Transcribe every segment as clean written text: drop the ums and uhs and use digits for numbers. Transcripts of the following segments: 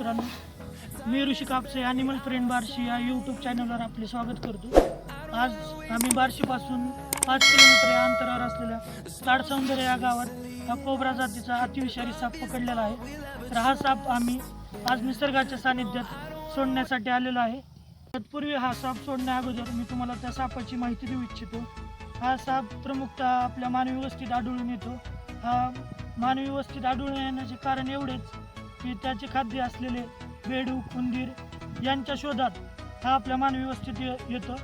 मित्रांनो, मी ऋषी Kapse animal friend Barshi या YouTube चॅनलवर आपले स्वागत करतो। आज आम्ही बार्शीपासून 5 किलोमीटर या अंतरावर असलेल्या ताडसौंदर्य या गावात हा कोब्रा जातीचा अतिविषारी साप पकडलेला आहे। तर हा साप आम्ही आज निसर्गाच्या सानिध्यात सोडण्यासाठी आलेलो आहे। तत्पूर्वी हा साप सोडण्या अगोदर मी तुम्हाला त्या सापाची माहिती देऊ इच्छितो। हा साप प्रमुखतः आपल्या मानवी वस्तीत आढळून येतो। हा मानवी वस्तीत आढळून येण्याचे कारण एवढेच की त्याचे खाद्य असलेले बेडूक, उंदीर यांच्या शोधात हा आपल्या मानवी वस्तीत येतो।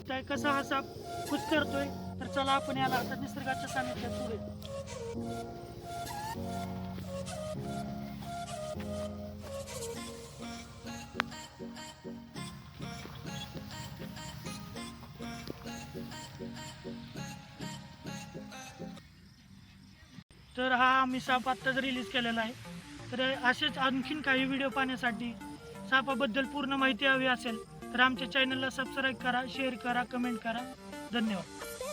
तर कसा हा साप कुस्करतोय, तर चला आपण याला आता निसर्गाच्या सानिध्यात सोडूया। तर हा आम्ही साप आत्ताच रिलीज केलेला आहे। तर असेच आणखीन काही व्हिडिओ पाहण्यासाठी, सापाबद्दल पूर्ण माहिती हवी असेल तर आमच्या चॅनलला सबस्क्राईब करा, शेअर करा, कमेंट करा। धन्यवाद।